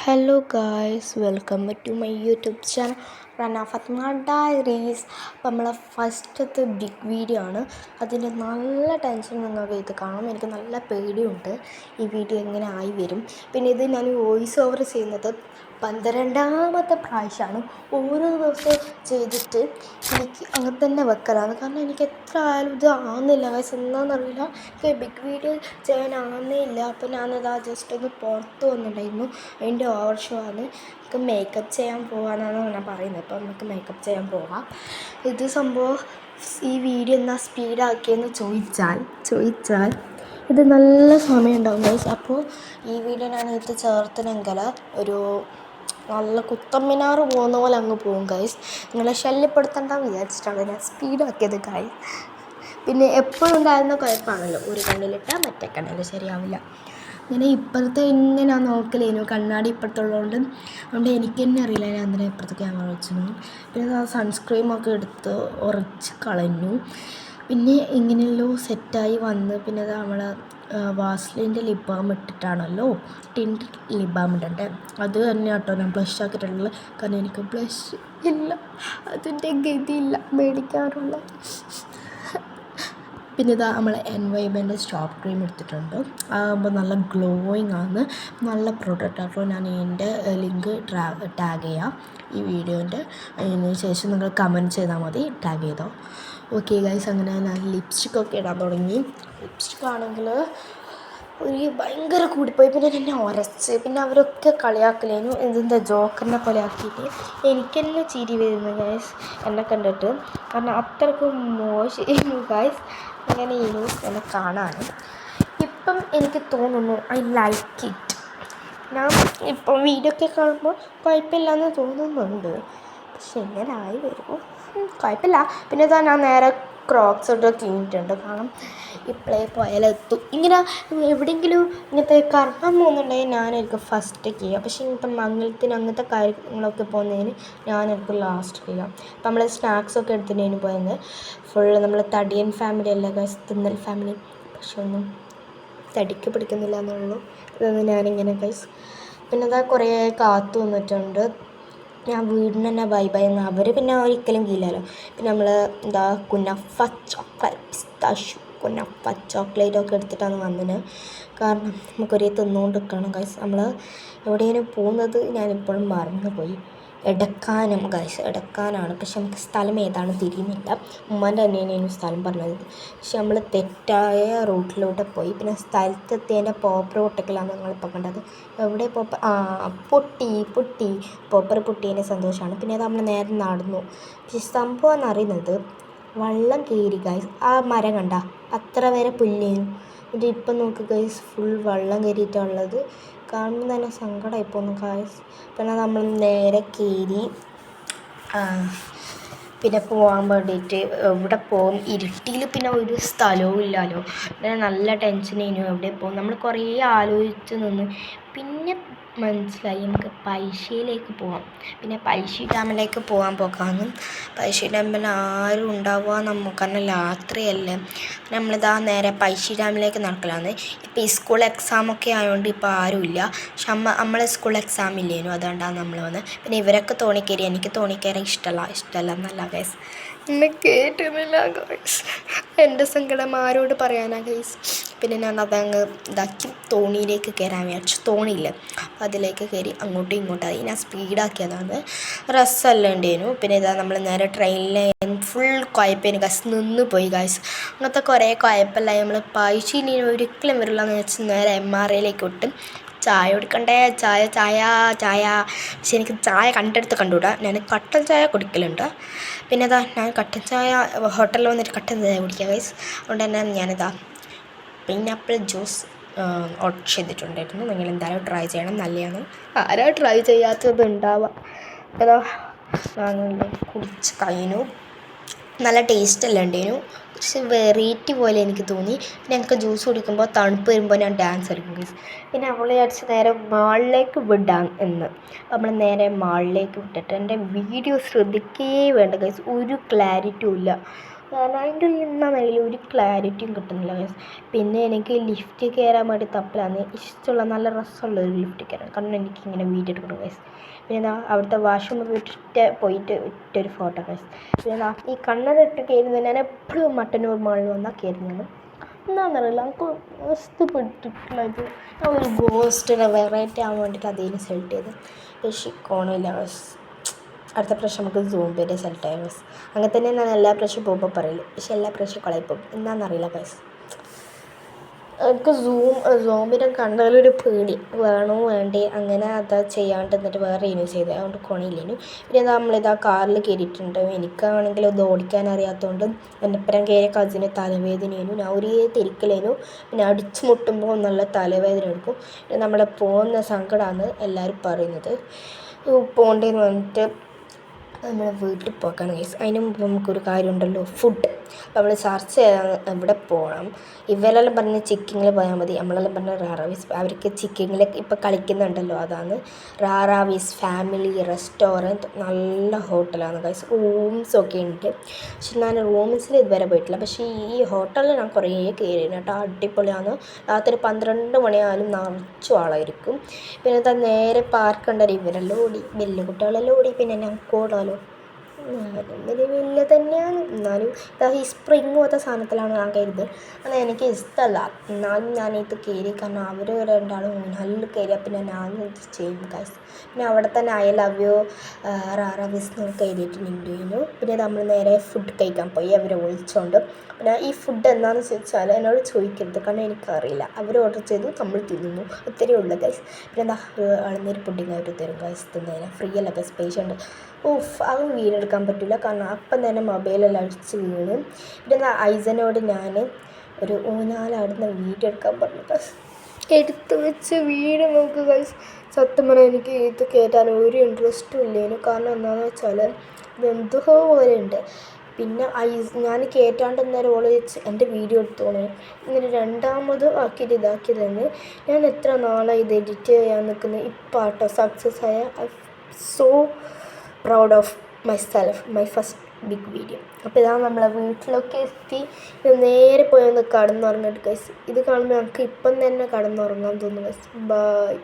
Hello guys, welcome back to my YouTube channel Rana Fathima diaries. അപ്പോൾ നമ്മളെ ഫസ്റ്റത്തെ ബിഗ് വീഡിയോ ആണ്. അതിൻ്റെ നല്ല ടെൻഷൻ നിങ്ങൾക്ക് ഇത് കാണാം. എനിക്ക് നല്ല പേടിയുണ്ട് ഈ വീഡിയോ എങ്ങനെ ആയി വരും. പിന്നെ ഇത് ഞാൻ വോയിസ് ഓവർ ചെയ്യുന്നത് 12ാമത്തെ പ്രാവശ്യമാണ്. ഓരോ ദിവസവും ചെയ്തിട്ട് എനിക്ക് അങ്ങനെ തന്നെ വെക്കലാണ്. കാരണം എനിക്ക് എത്ര ആയാലും ഇത് ആവുന്നില്ല. വയസ്സ് എന്താണെന്നറിയില്ല, എനിക്ക് ബിഗ് വീഡിയോ ചെയ്യാനാവുന്നേ ഇല്ല. അപ്പോൾ ഞാനത് ജസ്റ്റ് ഒന്ന് പുറത്ത് വന്നിട്ടുണ്ടായിരുന്നു. അതിൻ്റെ ഓവർ ഷോ ആണ്. നമുക്ക് മേക്കപ്പ് ചെയ്യാൻ പോകാമെന്നാണ് ഞാൻ പറയുന്നത്. അപ്പോൾ നമുക്ക് മേക്കപ്പ് ചെയ്യാൻ പോകാം. ഇത് സംഭവം ഈ വീഡിയോ എന്നാ സ്പീഡാക്കിയെന്ന് ചോദിച്ചാൽ ഇത് നല്ല സമയം ഉണ്ടാവും ഗൈസ്. അപ്പോൾ ഈ വീഡിയോ ഞാൻ ഇത് ചേർത്തനെങ്കിൽ ഒരു നല്ല കുത്തമ്മിനാറ് പോകുന്ന പോലെ അങ്ങ് പോകും ഗൈസ്. നിങ്ങളെ ശല്യപ്പെടുത്തണ്ടെന്ന് വിചാരിച്ചിട്ടാണ് ഞാൻ സ്പീഡാക്കിയത് ഗൈസ്. പിന്നെ എപ്പോഴും ഉണ്ടായിരുന്ന കുഴപ്പമാണല്ലോ, ഒരു കണ്ണിലിട്ടാൽ മറ്റേ കണ്ണിൽ ശരിയാവില്ല. ഇങ്ങനെ ഇപ്പോഴത്തെ ഇങ്ങനെ നോക്കലേനു, കണ്ണാടി ഇപ്പോഴത്തുള്ളതുകൊണ്ട് എനിക്ക് തന്നെ അറിയില്ല ഞാൻ അതിനെ ഇപ്പുറത്തെ ക്യാമറ വെച്ചിരുന്നു. പിന്നെ ആ സൺസ്ക്രീമൊക്കെ എടുത്ത് ഉറച്ച് കളഞ്ഞു. പിന്നെ ഇങ്ങനെയല്ലോ സെറ്റായി വന്ന് പിന്നെ അത് നമ്മൾ വാസ്ലിൻ്റെ ലിപ് ബാം ഇട്ടിട്ടാണല്ലോ, ടിൻറ്റ് ലിപ് ബാം ഇടണ്ടേ. അത് തന്നെ കേട്ടോ ഞാൻ ബ്ലഷ് ആക്കിയിട്ടുള്ളത്. കാരണം എനിക്ക് ബ്ലഷ് ഇല്ല, അതിൻ്റെ ഗതിയില്ല മേടിക്കാറുള്ള. പിന്നെ ഇതാ നമ്മൾ എൻവൈബൻ്റെ സ്റ്റോപ്പ് ക്രീം എടുത്തിട്ടുണ്ട്. അതാകുമ്പോൾ നല്ല ഗ്ലോയിങ് ആണ്, നല്ല പ്രൊഡക്റ്റ്. അപ്പോൾ ഞാൻ ഇതിൻ്റെ ലിങ്ക് ടാഗ് ചെയ്യാം ഈ വീഡിയോൻ്റെ. അതിന് ശേഷം നിങ്ങൾ കമൻറ്റ് ചെയ്താൽ മതി, ടാഗ് ചെയ്തോ. ഓക്കെ ഗൈസ്, അങ്ങനെ ഞാൻ ലിപ്സ്റ്റിക്കൊക്കെ ഇടാൻ തുടങ്ങി. ലിപ്സ്റ്റിക് ആണെങ്കിൽ ഒരു ഭയങ്കര കൂടിപ്പോയി. പിന്നെ എന്നെ ഉരച്ച്, പിന്നെ അവരൊക്കെ കളിയാക്കലേനു, ഇതിൻ്റെ ജോക്കറിനെ പോലെ ആക്കിയിട്ട്. എനിക്ക് തന്നെ ചിരി വരുന്നു ഗൈസ് എന്നെ കണ്ടിട്ട്. കാരണം അത്രയ്ക്കും മോശം ഗൈസ് അങ്ങനെയായിരുന്നു എന്നെ കാണാനും. ഇപ്പം എനിക്ക് തോന്നുന്നു ഐ ലൈക്ക് ഇറ്റ്. ഞാൻ ഇപ്പം വീഡിയോ ഒക്കെ കാണുമ്പോൾ കുഴപ്പമില്ലയെന്ന് തോന്നുന്നുണ്ട്. പക്ഷെ എങ്ങനെ ആയി വരുമോ കുഴപ്പമില്ല. പിന്നെ ഇതാ ഞാൻ നേരെ ക്രോക്സ് ഇട്ട് കഴിഞ്ഞിട്ടുണ്ട്. കാരണം ഇപ്പോഴേ പോയാലെത്തും. ഇങ്ങനെ എവിടെയെങ്കിലും ഇങ്ങനത്തെ കറങ്ങാൻ പോകുന്നുണ്ടെങ്കിൽ ഞാനായിരിക്കും ഫസ്റ്റ് ചെയ്യുക. പക്ഷേ ഇങ്ങനത്തെ മംഗലത്തിന് അങ്ങനത്തെ കാര്യങ്ങളൊക്കെ പോകുന്നതിന് ഞാനായിരിക്കും ലാസ്റ്റ് ചെയ്യുക. അപ്പം നമ്മൾ സ്നാക്സൊക്കെ എടുത്തിട്ടതിന് പോയത് ഫുള്ള് നമ്മൾ തടിയൻ ഫാമിലി അല്ല ഗൈസ്, തിന്നൽ ഫാമിലി. പക്ഷെ ഒന്നും തടിക്ക് പിടിക്കുന്നില്ല എന്നുള്ളൂ. ഇതൊന്നും ഞാനിങ്ങനെ ഗൈസ്. പിന്നെ അതാ കുറേ കാത്തു വന്നിട്ടുണ്ട്. ഞാൻ വീടിന് തന്നെ ബൈ എന്ന് അവർ പിന്നെ ഒരിക്കലും കീഴില്ലല്ലോ. പിന്നെ നമ്മൾ എന്താ കുനഫ ചോക്ലേറ്റ്, പിസ്താഷ്യൂ കുനഫ ചോക്ലേറ്റൊക്കെ എടുത്തിട്ടാണ് വന്നത്. കാരണം നമുക്കൊരേ തിന്നുകൊണ്ട് നിൽക്കണം ഗൈസ്. നമ്മൾ എവിടെയെങ്കിലും പോകുന്നത് ഞാനിപ്പോഴും മറന്നുപോയി. എടക്കാനം ഗൈസ്, എടക്കാനാണ്. പക്ഷെ നമുക്ക് സ്ഥലം ഏതാണ് തിരിയുന്നില്ല. ഉമ്മാൻ്റെ തന്നെയാണ് സ്ഥലം പറഞ്ഞത്. പക്ഷെ നമ്മൾ തെറ്റായ റൂട്ടിലൂടെ പോയി. പിന്നെ സ്ഥലത്തെത്തിയതിൻ്റെ പോപ്പർ പൊട്ടിക്കലാണ് ഞങ്ങളിപ്പോൾ കണ്ടത്. എവിടെ പോപ്പർ? പൊട്ടി പോപ്പർ പൊട്ടിയതിൻ്റെ സന്തോഷമാണ്. പിന്നെ അത് നമ്മൾ നേരെ നടന്നു. പക്ഷെ സംഭവം എന്നറിയുന്നത് വെള്ളം കയറി ഗൈസ്. ആ മരം കണ്ട അത്ര വരെ പുല്ലേനു. ഇത് ഇപ്പം നോക്ക് ഗൈസ്, ഫുൾ വെള്ളം കയറിയിട്ടുള്ളത്. കാണുമ്പോൾ തന്നെ സങ്കടമായി പോകുന്നു ഗൈസ്. പിന്നെ നമ്മൾ നേരെ കയറി പിന്നെ പോകാൻ വേണ്ടിയിട്ട് എവിടെ പോകും, ഇരുട്ടിയിൽ പിന്നെ ഒരു സ്ഥലവും ഇല്ലല്ലോ. പിന്നെ നല്ല ടെൻഷനായിരുന്നു എവിടെ പോകും. നമ്മൾ കുറേ ആലോചിച്ച് നിന്ന് പിന്നെ മനസ്സിലായി നമുക്ക് പൈശയിലേക്ക് പോകാം. പിന്നെ പൈശി ഡാമിലേക്ക് പോകാമെന്ന്. പൈശി ഡാമിൽ ആരും ഉണ്ടാവുക നമുക്ക്, കാരണം രാത്രിയല്ലേ. നമ്മളിതാ നേരെ പൈശി ഡാമിലേക്ക് നടക്കലാണ്. ഇപ്പോൾ ഈ സ്കൂൾ എക്സാമൊക്കെ ആയതുകൊണ്ട് ഇപ്പോൾ ആരുമില്ല. പക്ഷെ നമ്മളെ സ്കൂൾ എക്സാം ഇല്ലേനു, അതുകൊണ്ടാണ് നമ്മൾ വന്നത്. പിന്നെ ഇവരൊക്കെ തോണിക്കയറി, എനിക്ക് തോണിക്കയറാൻ ഇഷ്ടമല്ല എന്നല്ല ഗൈസ്, എന്നെ കേട്ടുന്നില്ല ഗൈസ്. എൻ്റെ സങ്കടം ആരോട് പറയാനാ ഗൈസ്. പിന്നെ ഞാൻ അതങ്ങ് ഇതാക്കി തോണിയിലേക്ക് കയറാൻ വിചാരിച്ചു. തോണിയില്ല, അതിലേക്ക് കയറി അങ്ങോട്ടും ഇങ്ങോട്ടായി. ഞാൻ സ്പീഡാക്കിയതാണ്, രസമല്ല ഉണ്ടേനു. പിന്നെ ഇതാ നമ്മൾ നേരെ ട്രെയിനിലെ ഫുൾ കുഴപ്പേനു ഗൈസ്, നിന്ന് പോയി ഗൈസ്. അങ്ങനത്തെ കുറേ കുഴപ്പമില്ല. നമ്മൾ പൈസ ഒരിക്കലും വരില്ല എന്ന് വെച്ച് നേരെ MRAയിലേക്ക് വിട്ട് ചായ കുടിക്കണ്ടേ, ചായ. പക്ഷെ എനിക്ക് ചായ കണ്ടുകൂടാ. ഞാൻ കട്ടൻ ചായ കുടിക്കലുണ്ട്. പിന്നെ ഇതാ ഞാൻ കട്ടൻ ചായ ഹോട്ടലിൽ വന്നിട്ട് കട്ടൻ ചായ കുടിക്കുക ഗൈസ്. അതുകൊണ്ട് തന്നെ ഞാനിതാ പൈനാപ്പിൾ ജ്യൂസ് ഓർഡർ ചെയ്തിട്ടുണ്ടായിരുന്നു. നിങ്ങൾ എന്തായാലും ട്രൈ ചെയ്യണം, നല്ലതാണ്. ആരാ ട്രൈ ചെയ്യാത്തത് ഉണ്ടാവുക. അപ്പോൾ ഞാനല്ലേ കുടിച്ച് കഴിഞ്ഞു. നല്ല ടേസ്റ്റെല്ലാം ഉണ്ടേനു. പക്ഷെ വെറൈറ്റി പോലെ എനിക്ക് തോന്നി. പിന്നെ എനിക്ക് ജ്യൂസ് കുടിക്കുമ്പോൾ തണുപ്പ് വരുമ്പോൾ ഞാൻ ഡാൻസ് കളിക്കും ഗൈസ്. പിന്നെ നമ്മൾ വിചാരിച്ച് നേരെ മാളിലേക്ക് വിടാം എന്ന്. നമ്മൾ നേരെ മാളിലേക്ക് വിട്ടിട്ട് എൻ്റെ വീഡിയോ ശ്രദ്ധിക്കേ വേണ്ട ഗൈസ്, ഒരു ക്ലാരിറ്റിയും ഇല്ല. കാരണം അതിൻ്റെ ഉള്ളിൽ നിന്നാണെങ്കിലും ഒരു ക്ലാരിറ്റിയും കിട്ടുന്നില്ല ഗൈസ്. പിന്നെ എനിക്ക് ലിഫ്റ്റ് കയറാൻ വേണ്ടി തപ്പലാണ് ഇഷ്ടമുള്ള നല്ല രസമുള്ള ഒരു ലിഫ്റ്റ് കയറാൻ, കാരണം എനിക്കിങ്ങനെ വീഡിയോ എടുക്കണം ഗൈസ്. പിന്നെ അവിടുത്തെ വാഷ്റൂമിൽ പോയിട്ട് ഇട്ടൊരു ഫോട്ടോ ഗൈസ്. പിന്നെ ഈ കണ്ണടയിട്ട് കയറുന്നത് ഞാൻ എപ്പോഴും മട്ടന്നൂർ മാളിൽ വന്നാൽ കയറുന്നത് എന്താണെന്നറിയില്ല, നമുക്ക് ഇഷ്ടപ്പെട്ടിട്ടുള്ളത്. ഞാൻ ഒരു ഗോസ്റ്റിനെ വെറൈറ്റി ആവാൻ വേണ്ടിയിട്ട് അതേന്ന് സെലക്ട് ചെയ്ത്, പക്ഷേ കോണില്ല ഗൈസ്. അടുത്ത പ്രാവശ്യം നമുക്ക് സോംബിൻ്റെ സെലക്ട് ആയ ഗൈസ്. അങ്ങനെ തന്നെ ഞാൻ എല്ലാ പ്രാവശ്യം പോകുമ്പോൾ പറയില്ല, പക്ഷേ എല്ലാ പ്രാവശ്യം കളയിപ്പോവും, എന്താണെന്നറിയില്ല ഗൈസ്. എനിക്ക് സോംബിനെ കണ്ടാലൊരു പേടി, വേണോ വേണ്ടേ അങ്ങനെ അതാ ചെയ്യാണ്ട് എന്നിട്ട് വേറെ യൂസ് ചെയ്തത്, അതുകൊണ്ട് കൊണയില്ലേനു. പിന്നെ നമ്മളിതാ കാറിൽ കയറിയിട്ടുണ്ട്. എനിക്കാണെങ്കിൽ ഇത് ഓടിക്കാൻ അറിയാത്തതുകൊണ്ട് എന്നെപ്പുറം കയറിയ കസിന് തലവേദനയേനു, ഞാൻ ഒരേ തിരിക്കലേനു. പിന്നെ അടിച്ചു മുട്ടുമ്പോൾ നല്ല തലവേദന എടുക്കും. പിന്നെ നമ്മളെ പോകുന്ന സങ്കടമാണ് എല്ലാവരും പറയുന്നത്. പോകേണ്ടതെന്ന് പറഞ്ഞിട്ട് നമ്മൾ വീട്ടിൽ പോക്കാണ് ഗൈസ്. അതിന് മുമ്പ് നമുക്കൊരു കാര്യമുണ്ടല്ലോ, ഫുഡ്. നമ്മൾ സെർച്ച് ചെയ്താൽ എവിടെ പോകണം. ഇവരെല്ലാം പറഞ്ഞ് ചിക്കിങ്ങിൽ പോയാൽ മതി, നമ്മളെല്ലാം പറഞ്ഞ റാറാവിസ്. അവർക്ക് ചിക്കിങ്ങിൽ ഇപ്പോൾ കളിക്കുന്നുണ്ടല്ലോ, അതാണ് റാറാവിസ് ഫാമിലി റെസ്റ്റോറൻറ്റ്. നല്ല ഹോട്ടലാണ് ഗൈസ്, റൂംസൊക്കെ ഉണ്ട്. പക്ഷെ ഞാൻ റൂംസിൽ ഇതുവരെ പോയിട്ടില്ല, പക്ഷേ ഈ ഹോട്ടലിൽ ഞാൻ കുറേ കയറിയിരുന്നു കേട്ടോ, അടിപൊളിയാണ്. രാത്രി 12 മണിയായാലും നിറച്ചു ആളായിരിക്കും. പിന്നെ എന്താ നേരെ പാർക്കുണ്ടല്ലോ, ഇവരെല്ലാം ഓടി, വലിയ കുട്ടികളെല്ലാം ഓടി, പിന്നെ ഞാൻ കൂടാലോ വലിയ തന്നെയാണ്. എന്നാലും ഈ സ്പ്രിങ് പോലത്തെ സാധനത്തിലാണ് ഞാൻ കയറിയത്, അത് എനിക്ക് ഇഷ്ടമല്ല. എന്നാലും ഞാനിത് കയറി, കാരണം അവർ രണ്ടാളും നല്ല കയറിയാൽ പിന്നെ ഞാൻ ചെയ്യും ഗൈസ്. പിന്നെ അവിടെ തന്നെ ഐ ലവ് യു റാറാവിസ് എന്നൊക്കെ എഴുതിയിട്ടുണ്ടായിരുന്നു. പിന്നെ നമ്മൾ നേരെ ഫുഡ് കഴിക്കാൻ പോയി, അവരെ വിളിച്ചുകൊണ്ട്. പിന്നെ ഈ ഫുഡ് എന്താണെന്ന് ചോദിച്ചാൽ എന്നോട് ചോദിക്കരുത്, കാരണം എനിക്കറിയില്ല. അവർ ഓർഡർ ചെയ്തു, നമ്മൾ തിന്നുന്നു, അത്രയേ ഉള്ളൂ ഗൈസ്. പിന്നെ എന്താ അളന്നൊരു പുഡിങ് അവർ തരും ഗൈസ്, തിന്നതിന് ഫ്രീ അല്ല ഗൈസ്, പൈസ ഉണ്ട്. അത് വീഡിയോ എടുക്കാൻ പറ്റില്ല, കാരണം അപ്പം തന്നെ മൊബൈലെല്ലാം അടിച്ച് വീണ്. പിന്നെ ഐസനോട് ഞാൻ ഒരു ഊഞ്ഞാലാടുന്ന വീഡിയോ എടുക്കാൻ പറഞ്ഞു ഗൈസ്. എടുത്ത് വെച്ച് വീഡിയോ നോക്കുക ഗൈസ്. സത്യം പറഞ്ഞാൽ എനിക്ക് ഇത് കയറ്റാൻ ഒരു ഇൻട്രസ്റ്റും ഇല്ലേനു, കാരണം എന്താണെന്ന് വെച്ചാൽ ഇതെന്തോ പോലെ ഉണ്ട്. പിന്നെ ഞാൻ കയറ്റാണ്ട് നേരം ഓള് വെച്ച് എൻ്റെ വീഡിയോ എടുത്തോളെ, ഇങ്ങനെ രണ്ടാമത് ആക്കിയിട്ട് ഇതാക്കിയതെന്ന്. ഞാൻ എത്ര നാളായി ഇത് എഡിറ്റ് ചെയ്യാൻ നിൽക്കുന്നത്, ഇപ്പം ആട്ടോ സക്സസ് ആയ. I so proud of myself, my first big video. അപ്പോൾ ഇതാണ് നമ്മളെ വീട്ടിലൊക്കെ എത്തി. നേരെ പോയി ഒന്ന് കടന്നുറങ്ങിയിട്ട് ഗൈസ്. ഇത് കാണുമ്പോൾ നമുക്ക് ഇപ്പം തന്നെ കടന്നുറങ്ങാൻ തോന്നുന്നു ഗൈസ്. ബൈ.